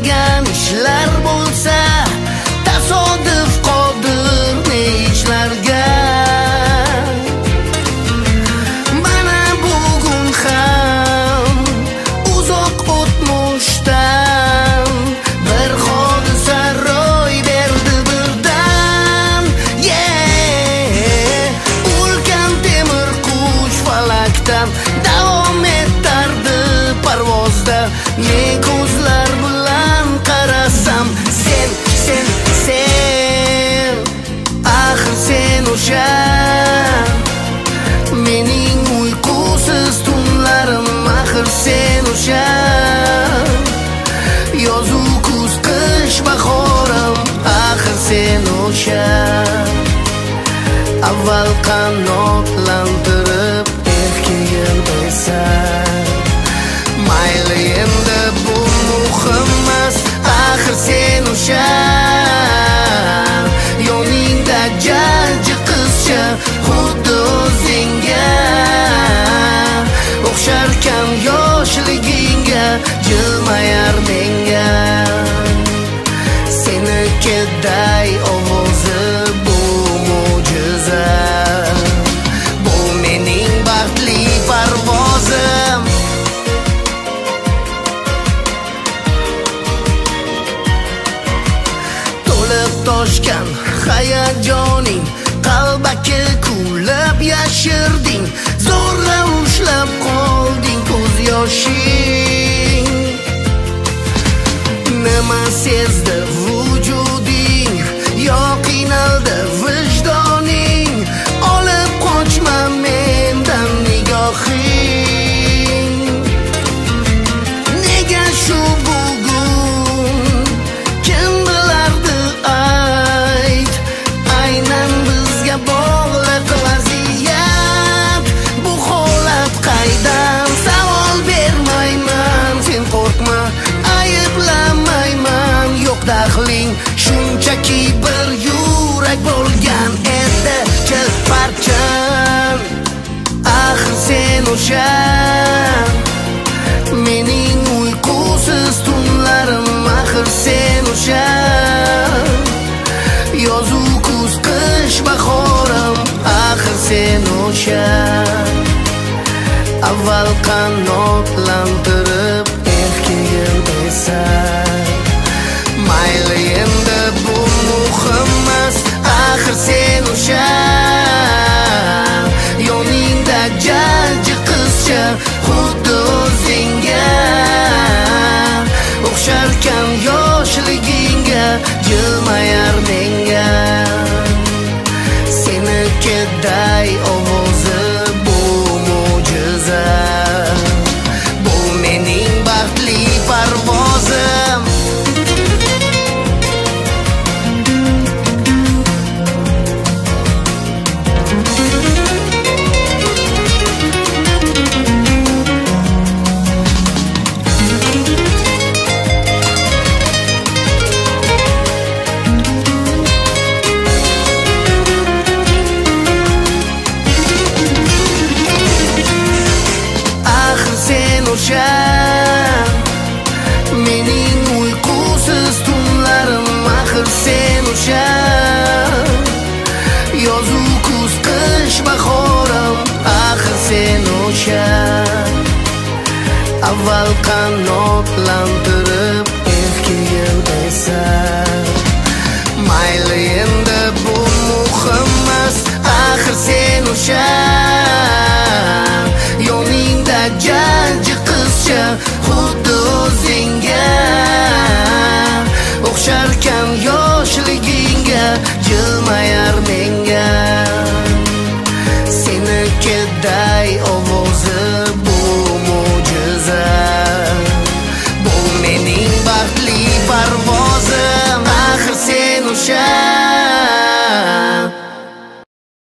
kutilmagan ishlar bo'lsa, tasodif qodir ne ishlarga. Mana bugun ham uzoq o'tmishdan bir hodisa ro'y berdi birdan. Ulkan temir qush falakdan davom etardi parvozda. Men ko'zlar bilan qarasam, sen axir sen o'sha mening uyqusiz tunlarim, axir sen o'sha yozu kuz qish bahorim, axir sen o'sha avval qanotlantirib erki yelbaysan. Mayli endi bu muhim emas, axir sen o'sha yoningda jajji qizcha, xuddi o'zingga o'xsharkan yoshligingga, jilmayar menga senikiday ovozi bu mo'jiza, bu mening baxtli parvozim. Toshgan hayajoning qalbaki kulib yashirding, zo'rg'a ushlab qolding ko'z yoshing. Nima sezdi vujuding, yo qiynaldi vijdoning, olib qochma mendan nigohing. Nega shu bugun kim bilardi ayt, aynan bizga bog'liq vaziyat. Bu holat qaydan, savol bermayman, sen qo'rqma, ayblamayman, yo'q daxling. Shunchaki bir yurak bo'lgan edi chilparchan, axir sen o'sha mening uyqusiz tunlarim, axir sen o'sha yozu kuz qish bahorim, axir sen o'sha avval qanotlantirib erki yelbaysan. Mayli endi bu muhim emas, axir sen o'sha yoningda jajji qizcha, xuddi o'zingga o'xsharkan yoshligingga, jilmayar menga senikiday ovozi bu mo'jiza, bu mening baxtli parvozim. O'sha mening uyqusiz tunlarim, axir sen o'sha yozu kuz qish bahorim, axir sen o'sha avval qanotlantirib erki yelbaysan. Mayli endi bu muhim emas, axir sen o'sha yoningda jajji qizcha, xuddi o'zingga o'xsharkan